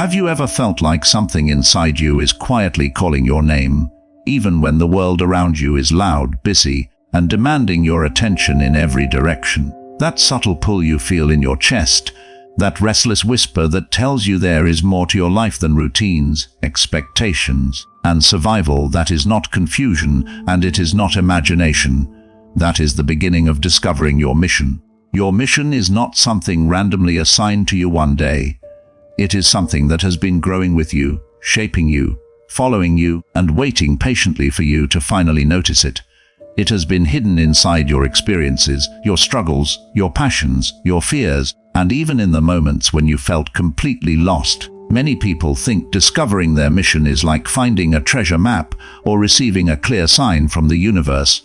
Have you ever felt like something inside you is quietly calling your name, even when the world around you is loud, busy, and demanding your attention in every direction? That subtle pull you feel in your chest, that restless whisper that tells you there is more to your life than routines, expectations, and survival, that is not confusion and it is not imagination. That is the beginning of discovering your mission. Your mission is not something randomly assigned to you one day. It is something that has been growing with you, shaping you, following you, and waiting patiently for you to finally notice it. It has been hidden inside your experiences, your struggles, your passions, your fears, and even in the moments when you felt completely lost. Many people think discovering their mission is like finding a treasure map or receiving a clear sign from the universe.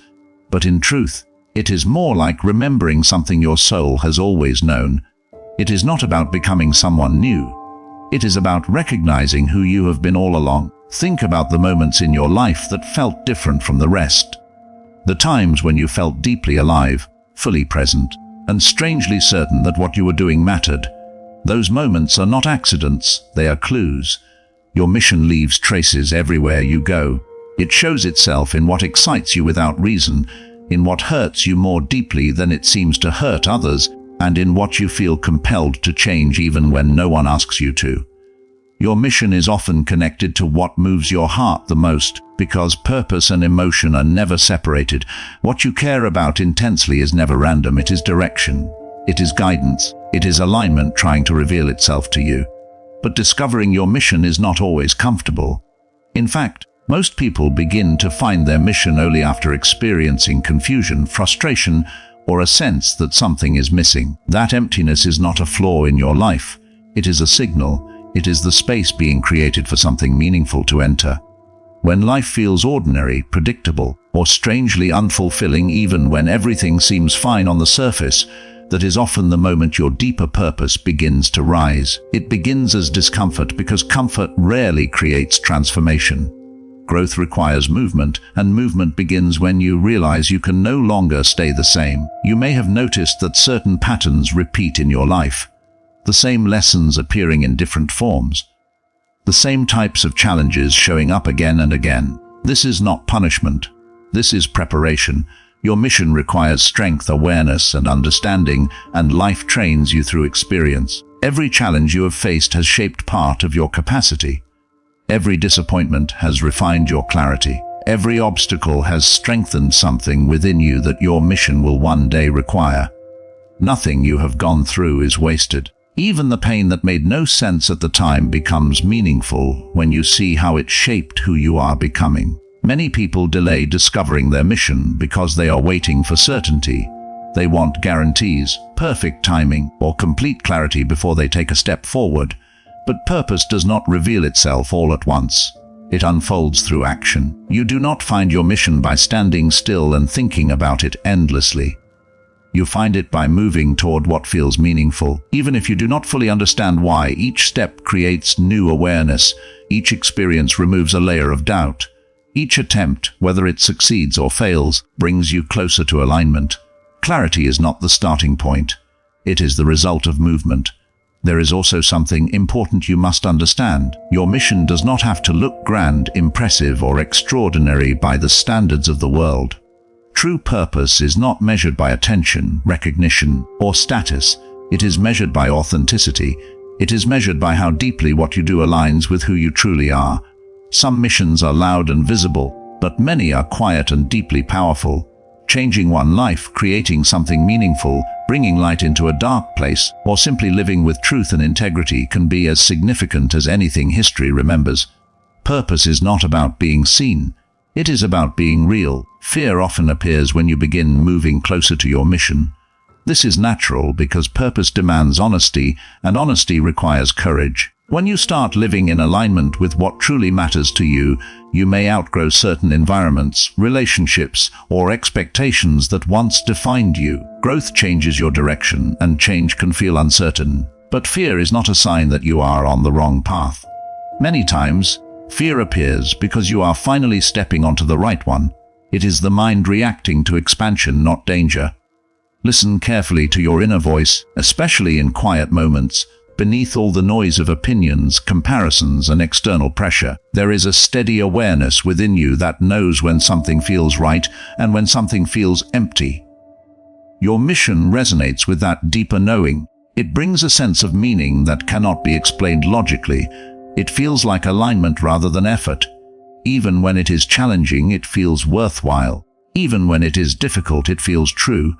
But in truth, it is more like remembering something your soul has always known. It is not about becoming someone new. It is about recognizing who you have been all along. Think about the moments in your life that felt different from the rest. The times when you felt deeply alive, fully present, and strangely certain that what you were doing mattered. Those moments are not accidents, they are clues. Your mission leaves traces everywhere you go. It shows itself in what excites you without reason, in what hurts you more deeply than it seems to hurt others, and in what you feel compelled to change even when no one asks you to. Your mission is often connected to what moves your heart the most, because purpose and emotion are never separated. What you care about intensely is never random. It is direction. It is guidance. It is alignment trying to reveal itself to you. But discovering your mission is not always comfortable. In fact, most people begin to find their mission only after experiencing confusion, frustration, or a sense that something is missing. That emptiness is not a flaw in your life. It is a signal. It is the space being created for something meaningful to enter. When life feels ordinary, predictable, or strangely unfulfilling, even when everything seems fine on the surface, that is often the moment your deeper purpose begins to rise. It begins as discomfort because comfort rarely creates transformation. Growth requires movement, and movement begins when you realize you can no longer stay the same. You may have noticed that certain patterns repeat in your life. The same lessons appearing in different forms. The same types of challenges showing up again and again. This is not punishment. This is preparation. Your mission requires strength, awareness, and understanding, and life trains you through experience. Every challenge you have faced has shaped part of your capacity. Every disappointment has refined your clarity. Every obstacle has strengthened something within you that your mission will one day require. Nothing you have gone through is wasted. Even the pain that made no sense at the time becomes meaningful when you see how it shaped who you are becoming. Many people delay discovering their mission because they are waiting for certainty. They want guarantees, perfect timing, or complete clarity before they take a step forward. But purpose does not reveal itself all at once. It unfolds through action. You do not find your mission by standing still and thinking about it endlessly. You find it by moving toward what feels meaningful. Even if you do not fully understand why, each step creates new awareness. Each experience removes a layer of doubt. Each attempt, whether it succeeds or fails, brings you closer to alignment. Clarity is not the starting point. It is the result of movement. There is also something important you must understand. Your mission does not have to look grand, impressive, or extraordinary by the standards of the world. True purpose is not measured by attention, recognition, or status. It is measured by authenticity. It is measured by how deeply what you do aligns with who you truly are. Some missions are loud and visible, but many are quiet and deeply powerful. Changing one life, creating something meaningful, bringing light into a dark place, or simply living with truth and integrity can be as significant as anything history remembers. Purpose is not about being seen. It is about being real. Fear often appears when you begin moving closer to your mission. This is natural because purpose demands honesty, and honesty requires courage. When you start living in alignment with what truly matters to you, you may outgrow certain environments, relationships, or expectations that once defined you. Growth changes your direction, and change can feel uncertain. But fear is not a sign that you are on the wrong path. Many times, fear appears because you are finally stepping onto the right one. It is the mind reacting to expansion, not danger. Listen carefully to your inner voice, especially in quiet moments. Beneath all the noise of opinions, comparisons, and external pressure, there is a steady awareness within you that knows when something feels right and when something feels empty. Your mission resonates with that deeper knowing. It brings a sense of meaning that cannot be explained logically. It feels like alignment rather than effort. Even when it is challenging, it feels worthwhile. Even when it is difficult, it feels true.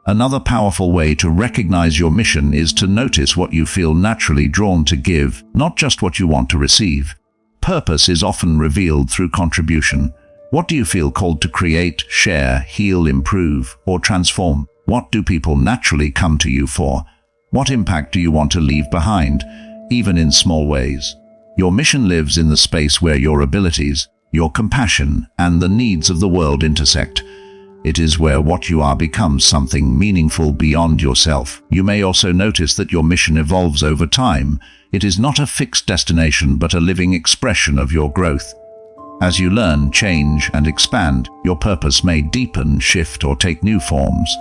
Another powerful way to recognize your mission is to notice what you feel naturally drawn to give, not just what you want to receive. Purpose is often revealed through contribution. What do you feel called to create, share, heal, improve, or transform? What do people naturally come to you for? What impact do you want to leave behind, even in small ways? Your mission lives in the space where your abilities, your compassion, and the needs of the world intersect. It is where what you are becomes something meaningful beyond yourself. You may also notice that your mission evolves over time. It is not a fixed destination, but a living expression of your growth. As you learn, change, and expand, your purpose may deepen, shift, or take new forms.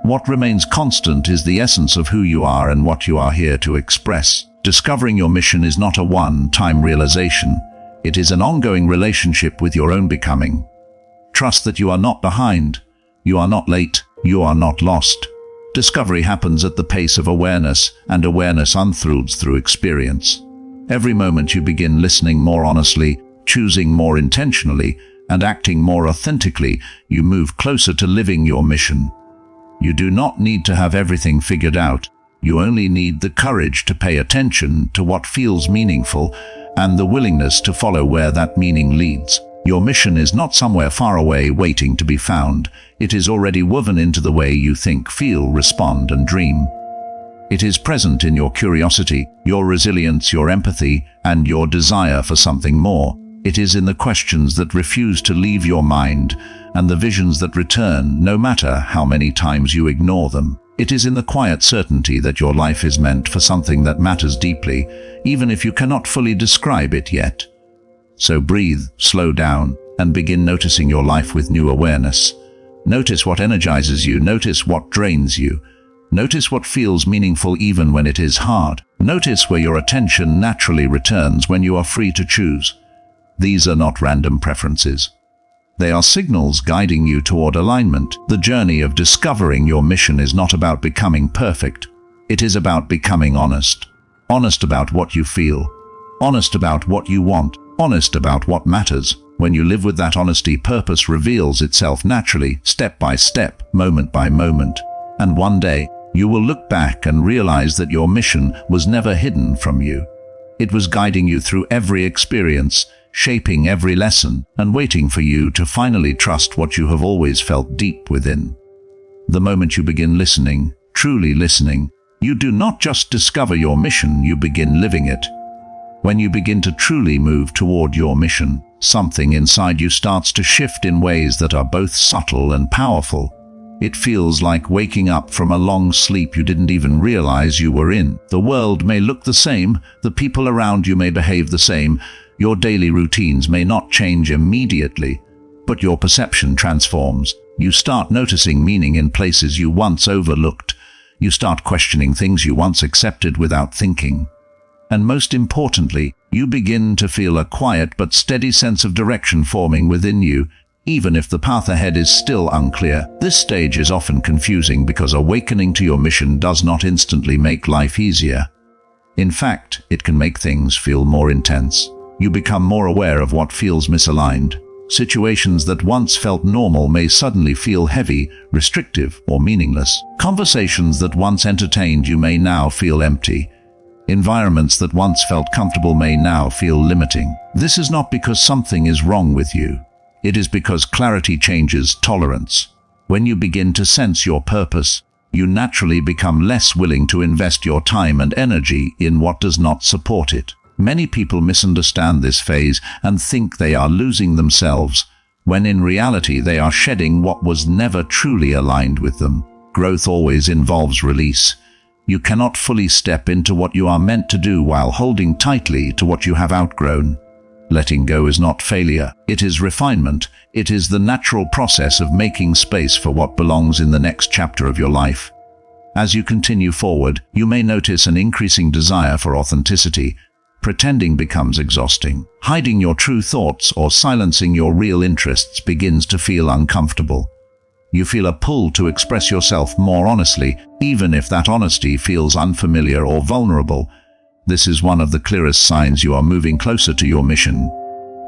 What remains constant is the essence of who you are and what you are here to express. Discovering your mission is not a one-time realization. It is an ongoing relationship with your own becoming. Trust that you are not behind, you are not late, you are not lost. Discovery happens at the pace of awareness, and awareness unfolds through experience. Every moment you begin listening more honestly, choosing more intentionally, and acting more authentically, you move closer to living your mission. You do not need to have everything figured out. You only need the courage to pay attention to what feels meaningful and the willingness to follow where that meaning leads. Your mission is not somewhere far away waiting to be found. It is already woven into the way you think, feel, respond, and dream. It is present in your curiosity, your resilience, your empathy, and your desire for something more. It is in the questions that refuse to leave your mind and the visions that return no matter how many times you ignore them. It is in the quiet certainty that your life is meant for something that matters deeply, even if you cannot fully describe it yet. So breathe, slow down, and begin noticing your life with new awareness. Notice what energizes you, notice what drains you. Notice what feels meaningful even when it is hard. Notice where your attention naturally returns when you are free to choose. These are not random preferences. They are signals guiding you toward alignment. The journey of discovering your mission is not about becoming perfect. It is about becoming honest. Honest about what you feel. Honest about what you want. Honest about what matters. When you live with that honesty, purpose reveals itself naturally, step by step, moment by moment. And one day, you will look back and realize that your mission was never hidden from you. It was guiding you through every experience, shaping every lesson, and waiting for you to finally trust what you have always felt deep within. The moment you begin listening, truly listening, you do not just discover your mission, you begin living it. When you begin to truly move toward your mission, something inside you starts to shift in ways that are both subtle and powerful. It feels like waking up from a long sleep you didn't even realize you were in. The world may look the same, the people around you may behave the same, your daily routines may not change immediately, but your perception transforms. You start noticing meaning in places you once overlooked. You start questioning things you once accepted without thinking. And most importantly, you begin to feel a quiet but steady sense of direction forming within you, even if the path ahead is still unclear. This stage is often confusing because awakening to your mission does not instantly make life easier. In fact, it can make things feel more intense. You become more aware of what feels misaligned. Situations that once felt normal may suddenly feel heavy, restrictive, or meaningless. Conversations that once entertained you may now feel empty. Environments that once felt comfortable may now feel limiting. This is not because something is wrong with you. It is because clarity changes tolerance. When you begin to sense your purpose, you naturally become less willing to invest your time and energy in what does not support it. Many people misunderstand this phase and think they are losing themselves, when in reality they are shedding what was never truly aligned with them. Growth always involves release. You cannot fully step into what you are meant to do while holding tightly to what you have outgrown. Letting go is not failure, it is refinement. It is the natural process of making space for what belongs in the next chapter of your life. As you continue forward, you may notice an increasing desire for authenticity. Pretending becomes exhausting. Hiding your true thoughts or silencing your real interests begins to feel uncomfortable. You feel a pull to express yourself more honestly, even if that honesty feels unfamiliar or vulnerable. This is one of the clearest signs you are moving closer to your mission.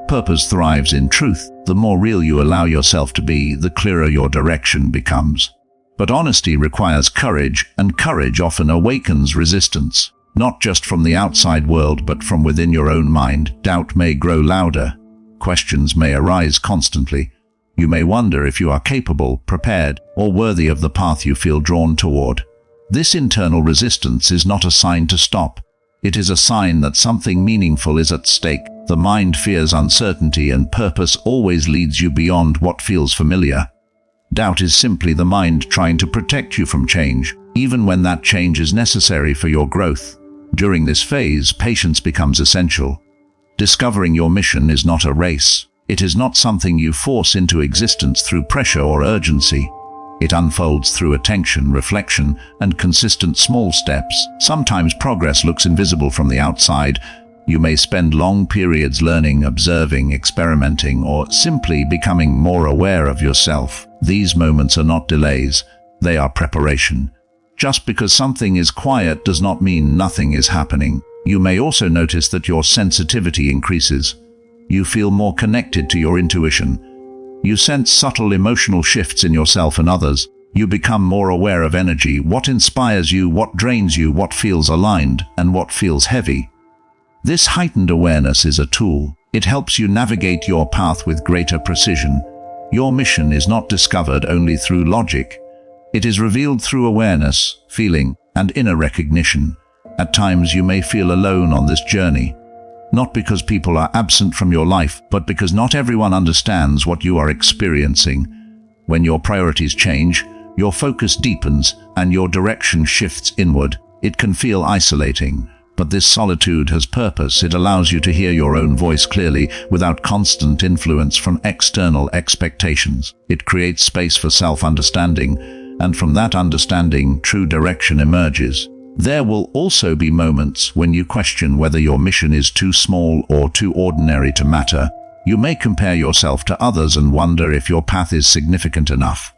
Purpose thrives in truth. The more real you allow yourself to be, the clearer your direction becomes. But honesty requires courage, and courage often awakens resistance. Not just from the outside world, but from within your own mind. Doubt may grow louder. Questions may arise constantly. You may wonder if you are capable, prepared, or worthy of the path you feel drawn toward. This internal resistance is not a sign to stop. It is a sign that something meaningful is at stake. The mind fears uncertainty, and purpose always leads you beyond what feels familiar. Doubt is simply the mind trying to protect you from change, even when that change is necessary for your growth. During this phase, patience becomes essential. Discovering your mission is not a race. It is not something you force into existence through pressure or urgency. It unfolds through attention, reflection, and consistent small steps. Sometimes progress looks invisible from the outside. You may spend long periods learning, observing, experimenting, or simply becoming more aware of yourself. These moments are not delays, they are preparation. Just because something is quiet does not mean nothing is happening. You may also notice that your sensitivity increases. You feel more connected to your intuition. You sense subtle emotional shifts in yourself and others. You become more aware of energy, what inspires you, what drains you, what feels aligned, and what feels heavy. This heightened awareness is a tool. It helps you navigate your path with greater precision. Your mission is not discovered only through logic. It is revealed through awareness, feeling, and inner recognition. At times you may feel alone on this journey. Not because people are absent from your life, but because not everyone understands what you are experiencing. When your priorities change, your focus deepens, and your direction shifts inward, it can feel isolating. But this solitude has purpose. It allows you to hear your own voice clearly, without constant influence from external expectations. It creates space for self-understanding, and from that understanding, true direction emerges. There will also be moments when you question whether your mission is too small or too ordinary to matter. You may compare yourself to others and wonder if your path is significant enough.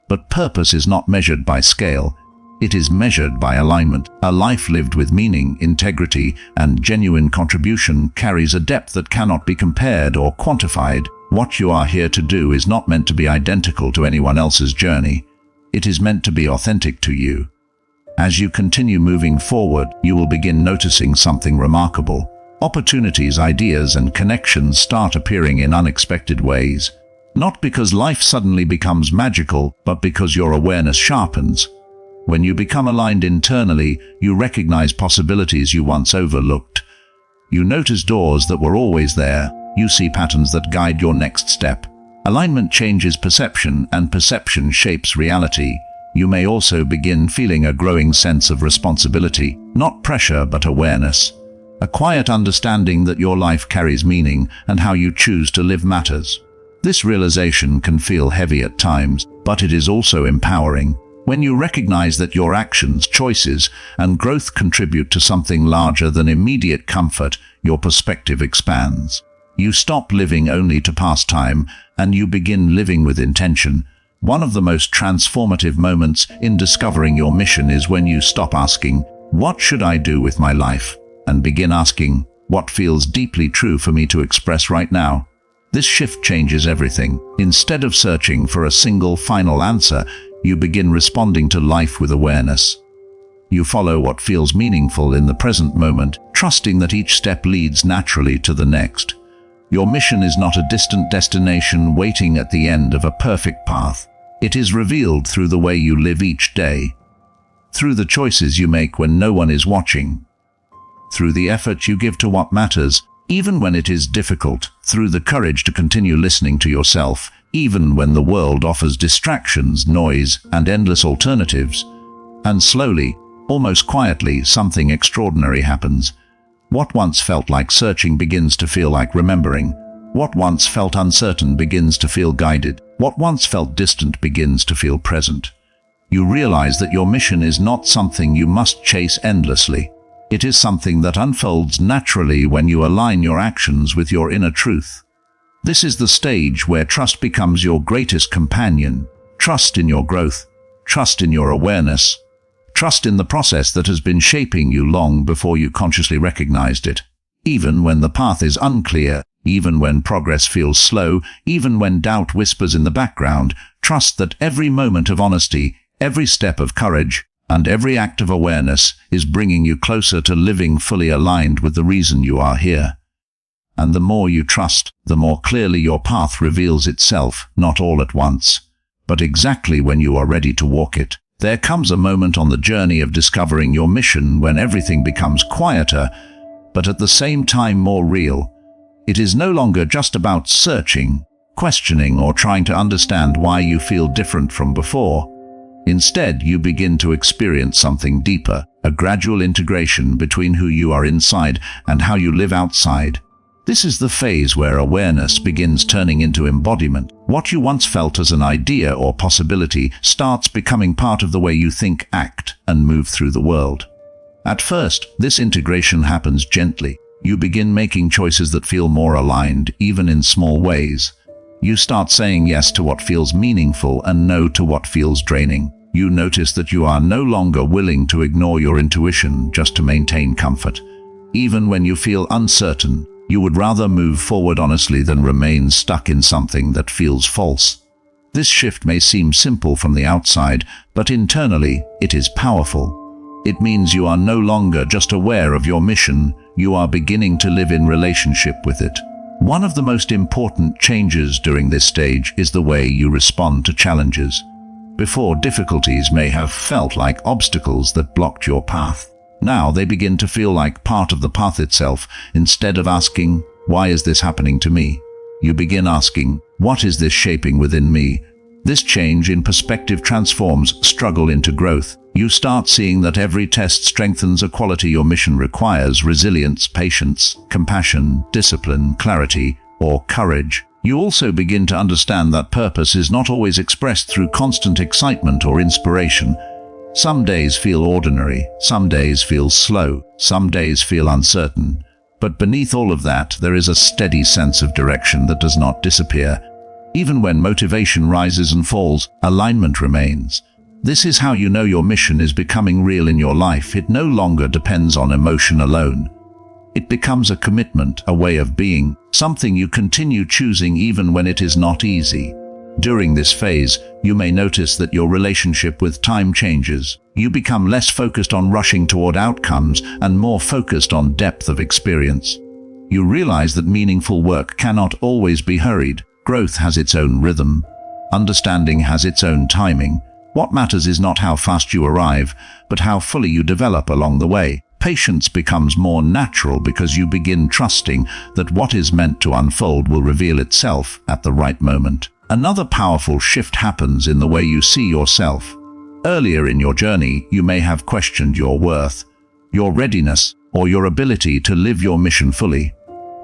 But purpose is not measured by scale. It is measured by alignment. A life lived with meaning, integrity, and genuine contribution carries a depth that cannot be compared or quantified. What you are here to do is not meant to be identical to anyone else's journey. It is meant to be authentic to you. As you continue moving forward, you will begin noticing something remarkable. Opportunities, ideas, and connections start appearing in unexpected ways. Not because life suddenly becomes magical, but because your awareness sharpens. When you become aligned internally, you recognize possibilities you once overlooked. You notice doors that were always there. You see patterns that guide your next step. Alignment changes perception, and perception shapes reality. You may also begin feeling a growing sense of responsibility, not pressure but awareness. A quiet understanding that your life carries meaning and how you choose to live matters. This realization can feel heavy at times, but it is also empowering. When you recognize that your actions, choices, and growth contribute to something larger than immediate comfort, your perspective expands. You stop living only to pass time, and you begin living with intention. One of the most transformative moments in discovering your mission is when you stop asking, "What should I do with my life?" and begin asking, "What feels deeply true for me to express right now?" This shift changes everything. Instead of searching for a single final answer, you begin responding to life with awareness. You follow what feels meaningful in the present moment, trusting that each step leads naturally to the next. Your mission is not a distant destination waiting at the end of a perfect path. It is revealed through the way you live each day, through the choices you make when no one is watching, through the effort you give to what matters, even when it is difficult, through the courage to continue listening to yourself, even when the world offers distractions, noise, and endless alternatives. And slowly, almost quietly, something extraordinary happens. What once felt like searching begins to feel like remembering. What once felt uncertain begins to feel guided. What once felt distant begins to feel present. You realize that your mission is not something you must chase endlessly. It is something that unfolds naturally when you align your actions with your inner truth. This is the stage where trust becomes your greatest companion. Trust in your growth. Trust in your awareness. Trust in the process that has been shaping you long before you consciously recognized it. Even when the path is unclear, even when progress feels slow, even when doubt whispers in the background, trust that every moment of honesty, every step of courage, and every act of awareness is bringing you closer to living fully aligned with the reason you are here. And the more you trust, the more clearly your path reveals itself, not all at once, but exactly when you are ready to walk it. There comes a moment on the journey of discovering your mission when everything becomes quieter, but at the same time more real. It is no longer just about searching, questioning, or trying to understand why you feel different from before. Instead, you begin to experience something deeper, a gradual integration between who you are inside and how you live outside. This is the phase where awareness begins turning into embodiment. What you once felt as an idea or possibility starts becoming part of the way you think, act, and move through the world. At first, this integration happens gently. You begin making choices that feel more aligned, even in small ways. You start saying yes to what feels meaningful and no to what feels draining. You notice that you are no longer willing to ignore your intuition just to maintain comfort. Even when you feel uncertain, you would rather move forward honestly than remain stuck in something that feels false. This shift may seem simple from the outside, but internally, it is powerful. It means you are no longer just aware of your mission, you are beginning to live in relationship with it. One of the most important changes during this stage is the way you respond to challenges. Before, difficulties may have felt like obstacles that blocked your path. Now they begin to feel like part of the path itself. Instead of asking, "Why is this happening to me?" you begin asking, "What is this shaping within me?" This change in perspective transforms struggle into growth. You start seeing that every test strengthens a quality your mission requires: resilience, patience, compassion, discipline, clarity, or courage. You also begin to understand that purpose is not always expressed through constant excitement or inspiration. Some days feel ordinary, some days feel slow, some days feel uncertain. But beneath all of that, there is a steady sense of direction that does not disappear. Even when motivation rises and falls, alignment remains. This is how you know your mission is becoming real in your life. It no longer depends on emotion alone. It becomes a commitment, a way of being, something you continue choosing even when it is not easy. During this phase, you may notice that your relationship with time changes. You become less focused on rushing toward outcomes and more focused on depth of experience. You realize that meaningful work cannot always be hurried. Growth has its own rhythm. Understanding has its own timing. What matters is not how fast you arrive, but how fully you develop along the way. Patience becomes more natural because you begin trusting that what is meant to unfold will reveal itself at the right moment. Another powerful shift happens in the way you see yourself. Earlier in your journey, you may have questioned your worth, your readiness, or your ability to live your mission fully.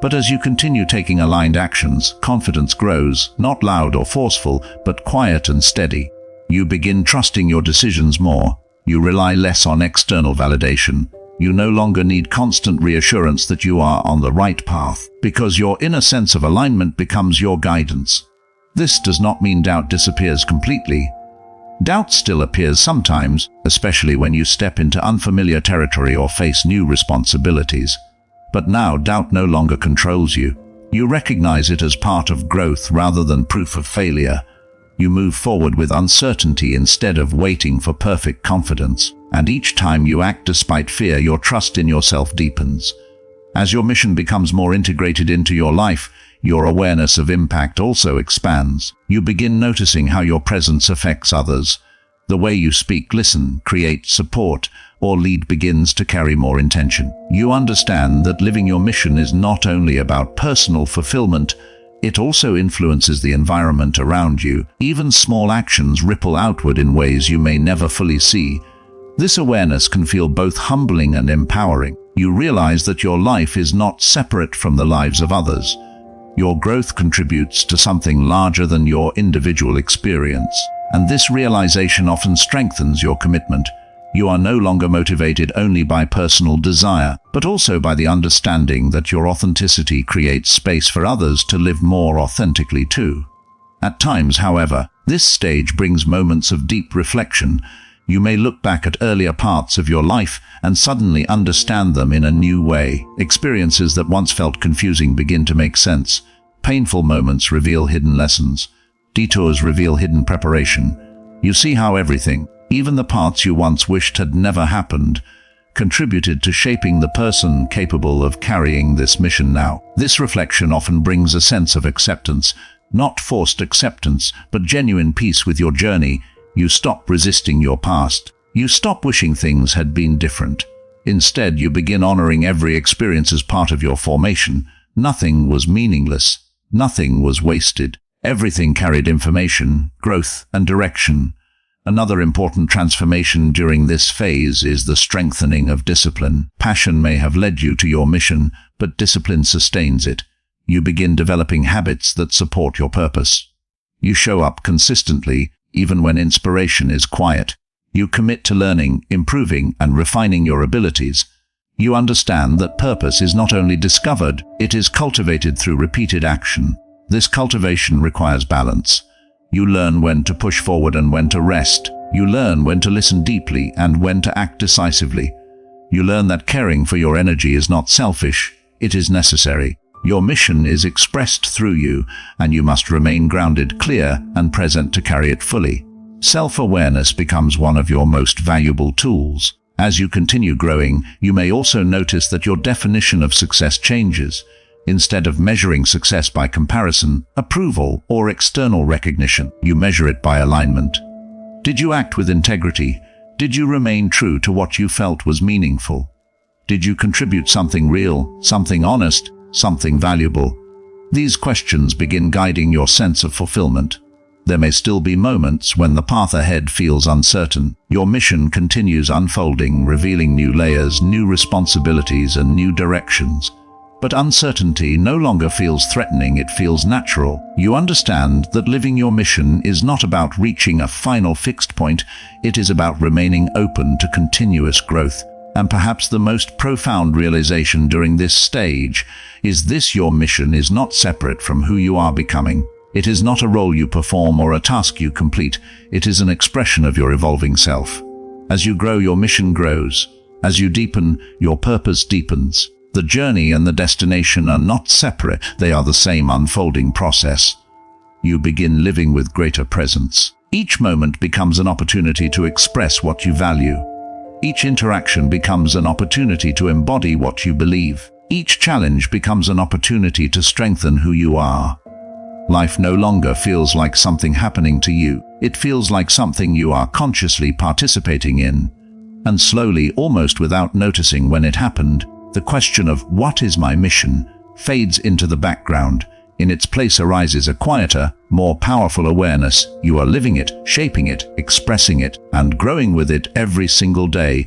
But as you continue taking aligned actions, confidence grows, not loud or forceful, but quiet and steady. You begin trusting your decisions more. You rely less on external validation. You no longer need constant reassurance that you are on the right path, because your inner sense of alignment becomes your guidance. This does not mean doubt disappears completely. Doubt still appears sometimes, especially when you step into unfamiliar territory or face new responsibilities. But now doubt no longer controls you. You recognize it as part of growth rather than proof of failure. You move forward with uncertainty instead of waiting for perfect confidence. And each time you act despite fear, your trust in yourself deepens. As your mission becomes more integrated into your life, your awareness of impact also expands. You begin noticing how your presence affects others. The way you speak, listen, create, support, or lead begins to carry more intention. You understand that living your mission is not only about personal fulfillment, it also influences the environment around you. Even small actions ripple outward in ways you may never fully see. This awareness can feel both humbling and empowering. You realize that your life is not separate from the lives of others. Your growth contributes to something larger than your individual experience, and this realization often strengthens your commitment. You are no longer motivated only by personal desire, but also by the understanding that your authenticity creates space for others to live more authentically too. At times, however, this stage brings moments of deep reflection. You may look back at earlier parts of your life and suddenly understand them in a new way. Experiences that once felt confusing begin to make sense. Painful moments reveal hidden lessons. Detours reveal hidden preparation. You see how everything, even the parts you once wished had never happened, contributed to shaping the person capable of carrying this mission now. This reflection often brings a sense of acceptance, not forced acceptance, but genuine peace with your journey. You stop resisting your past. You stop wishing things had been different. Instead, you begin honoring every experience as part of your formation. Nothing was meaningless. Nothing was wasted. Everything carried information, growth, and direction. Another important transformation during this phase is the strengthening of discipline. Passion may have led you to your mission, but discipline sustains it. You begin developing habits that support your purpose. You show up consistently, even when inspiration is quiet. You commit to learning, improving, and refining your abilities. You understand that purpose is not only discovered, it is cultivated through repeated action. This cultivation requires balance. You learn when to push forward and when to rest. You learn when to listen deeply and when to act decisively. You learn that caring for your energy is not selfish, it is necessary. Your mission is expressed through you, and you must remain grounded, clear, and present to carry it fully. Self-awareness becomes one of your most valuable tools. As you continue growing, you may also notice that your definition of success changes. Instead of measuring success by comparison, approval, or external recognition, you measure it by alignment. Did you act with integrity? Did you remain true to what you felt was meaningful? Did you contribute something real, something honest, something valuable? These questions begin guiding your sense of fulfillment. There may still be moments when the path ahead feels uncertain. Your mission continues unfolding, revealing new layers, new responsibilities, and new directions. But uncertainty no longer feels threatening, it feels natural. You understand that living your mission is not about reaching a final fixed point, it is about remaining open to continuous growth. And perhaps the most profound realization during this stage is this: your mission is not separate from who you are becoming. It is not a role you perform or a task you complete, it is an expression of your evolving self. As you grow, your mission grows. As you deepen, your purpose deepens. The journey and the destination are not separate, they are the same unfolding process. You begin living with greater presence. Each moment becomes an opportunity to express what you value. Each interaction becomes an opportunity to embody what you believe. Each challenge becomes an opportunity to strengthen who you are. Life no longer feels like something happening to you. It feels like something you are consciously participating in. And slowly, almost without noticing when it happened, the question of "what is my mission?" fades into the background. In its place arises a quieter, more powerful awareness. You are living it, shaping it, expressing it, and growing with it every single day.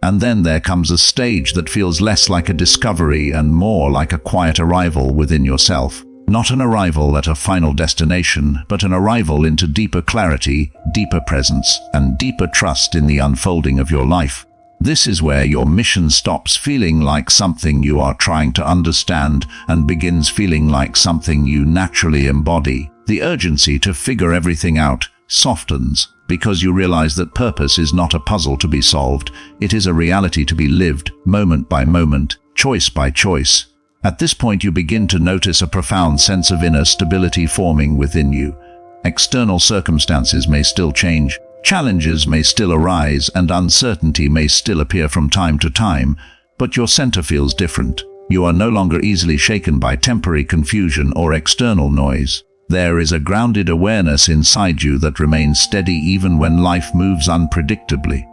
And then there comes a stage that feels less like a discovery and more like a quiet arrival within yourself. Not an arrival at a final destination, but an arrival into deeper clarity, deeper presence, and deeper trust in the unfolding of your life. This is where your mission stops feeling like something you are trying to understand and begins feeling like something you naturally embody. The urgency to figure everything out softens because you realize that purpose is not a puzzle to be solved. It is a reality to be lived, moment by moment, choice by choice. At this point, you begin to notice a profound sense of inner stability forming within you. External circumstances may still change, challenges may still arise, and uncertainty may still appear from time to time, but your center feels different. You are no longer easily shaken by temporary confusion or external noise. There is a grounded awareness inside you that remains steady even when life moves unpredictably.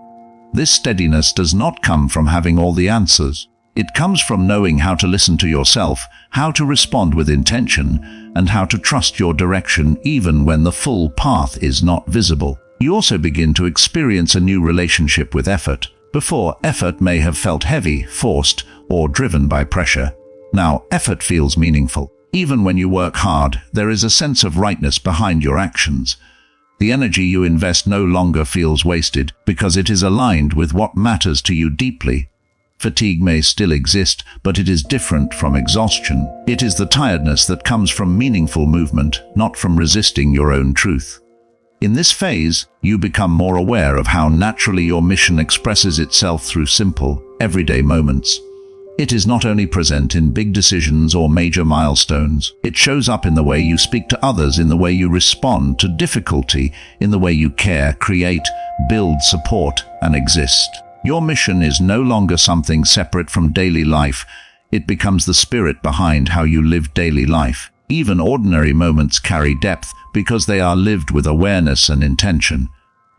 This steadiness does not come from having all the answers. It comes from knowing how to listen to yourself, how to respond with intention, and how to trust your direction even when the full path is not visible. You also begin to experience a new relationship with effort. Before, effort may have felt heavy, forced, or driven by pressure. Now, effort feels meaningful. Even when you work hard, there is a sense of rightness behind your actions. The energy you invest no longer feels wasted because it is aligned with what matters to you deeply. Fatigue may still exist, but it is different from exhaustion. It is the tiredness that comes from meaningful movement, not from resisting your own truth. In this phase, you become more aware of how naturally your mission expresses itself through simple, everyday moments. It is not only present in big decisions or major milestones. It shows up in the way you speak to others, in the way you respond to difficulty, in the way you care, create, build, support, and exist. Your mission is no longer something separate from daily life. It becomes the spirit behind how you live daily life. Even ordinary moments carry depth because they are lived with awareness and intention.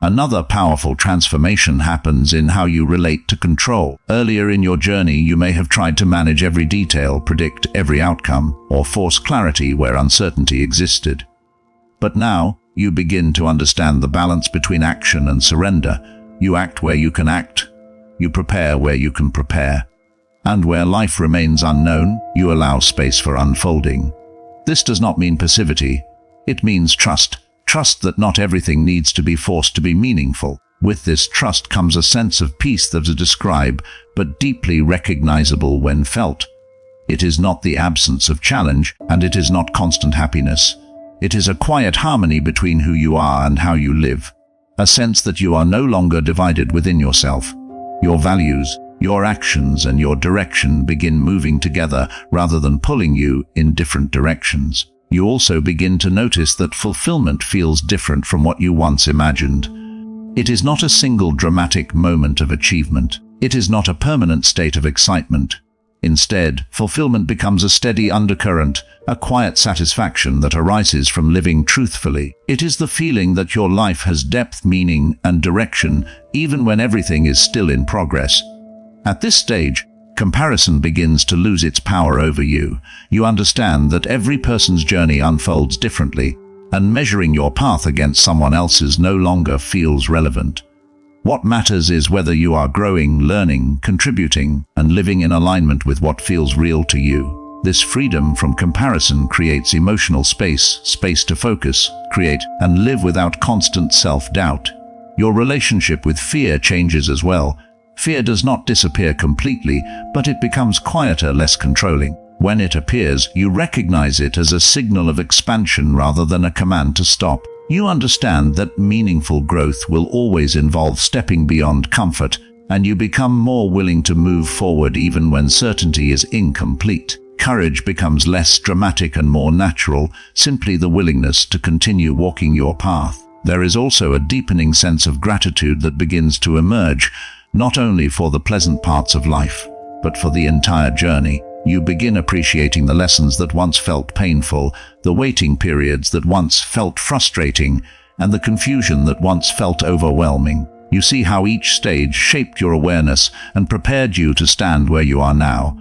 Another powerful transformation happens in how you relate to control. Earlier in your journey, you may have tried to manage every detail, predict every outcome, or force clarity where uncertainty existed. But now, you begin to understand the balance between action and surrender. You act where you can act. You prepare where you can prepare. And where life remains unknown, you allow space for unfolding. This does not mean passivity. It means trust. Trust that not everything needs to be forced to be meaningful. With this trust comes a sense of peace that is described, but deeply recognizable when felt. It is not the absence of challenge, and it is not constant happiness. It is a quiet harmony between who you are and how you live. A sense that you are no longer divided within yourself. Your values, your actions, and your direction begin moving together rather than pulling you in different directions. You also begin to notice that fulfillment feels different from what you once imagined. It is not a single dramatic moment of achievement. It is not a permanent state of excitement. Instead, fulfillment becomes a steady undercurrent, a quiet satisfaction that arises from living truthfully. It is the feeling that your life has depth, meaning, and direction, even when everything is still in progress. At this stage, comparison begins to lose its power over you. You understand that every person's journey unfolds differently, and measuring your path against someone else's no longer feels relevant. What matters is whether you are growing, learning, contributing, and living in alignment with what feels real to you. This freedom from comparison creates emotional space to focus, create, and live without constant self-doubt. Your relationship with fear changes as well. Fear does not disappear completely, but it becomes quieter, less controlling. When it appears, you recognize it as a signal of expansion rather than a command to stop. You understand that meaningful growth will always involve stepping beyond comfort, and you become more willing to move forward even when certainty is incomplete. Courage becomes less dramatic and more natural, simply the willingness to continue walking your path. There is also a deepening sense of gratitude that begins to emerge, not only for the pleasant parts of life, but for the entire journey. You begin appreciating the lessons that once felt painful, the waiting periods that once felt frustrating, and the confusion that once felt overwhelming. You see how each stage shaped your awareness and prepared you to stand where you are now.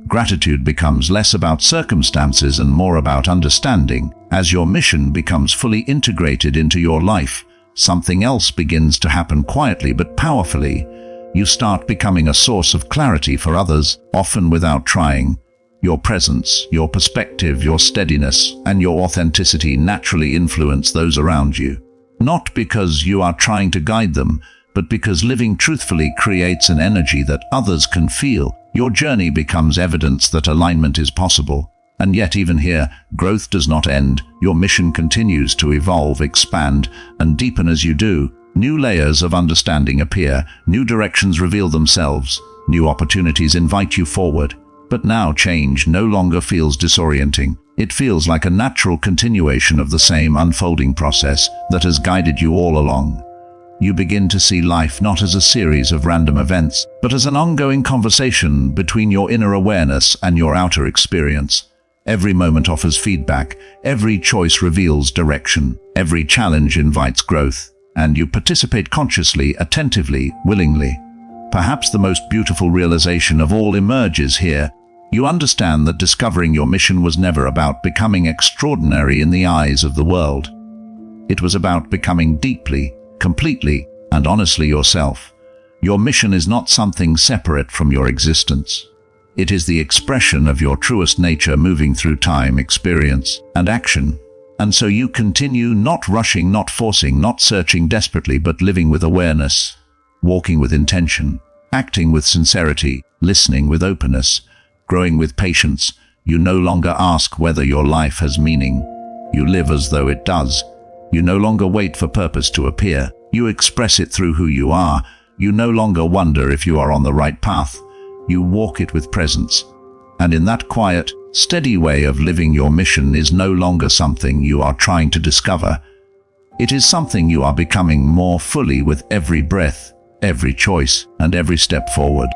Gratitude becomes less about circumstances and more about understanding. As your mission becomes fully integrated into your life, something else begins to happen quietly but powerfully. You start becoming a source of clarity for others, often without trying. Your presence, your perspective, your steadiness, and your authenticity naturally influence those around you. Not because you are trying to guide them, but because living truthfully creates an energy that others can feel. Your journey becomes evidence that alignment is possible. And yet even here, growth does not end. Your mission continues to evolve, expand, and deepen as you do. New layers of understanding appear, new directions reveal themselves, new opportunities invite you forward. But now change no longer feels disorienting. It feels like a natural continuation of the same unfolding process that has guided you all along. You begin to see life not as a series of random events, but as an ongoing conversation between your inner awareness and your outer experience. Every moment offers feedback, every choice reveals direction, every challenge invites growth. And you participate consciously, attentively, willingly. Perhaps the most beautiful realization of all emerges here. You understand that discovering your mission was never about becoming extraordinary in the eyes of the world. It was about becoming deeply, completely, and honestly yourself. Your mission is not something separate from your existence. It is the expression of your truest nature moving through time, experience, and action. And so you continue, not rushing, not forcing, not searching desperately, but living with awareness, walking with intention, acting with sincerity, listening with openness, growing with patience. You no longer ask whether your life has meaning. You live as though it does. You no longer wait for purpose to appear. You express it through who you are. You no longer wonder if you are on the right path. You walk it with presence. And in that quiet, steady way of living, your mission is no longer something you are trying to discover. It is something you are becoming more fully with every breath, every choice, and every step forward.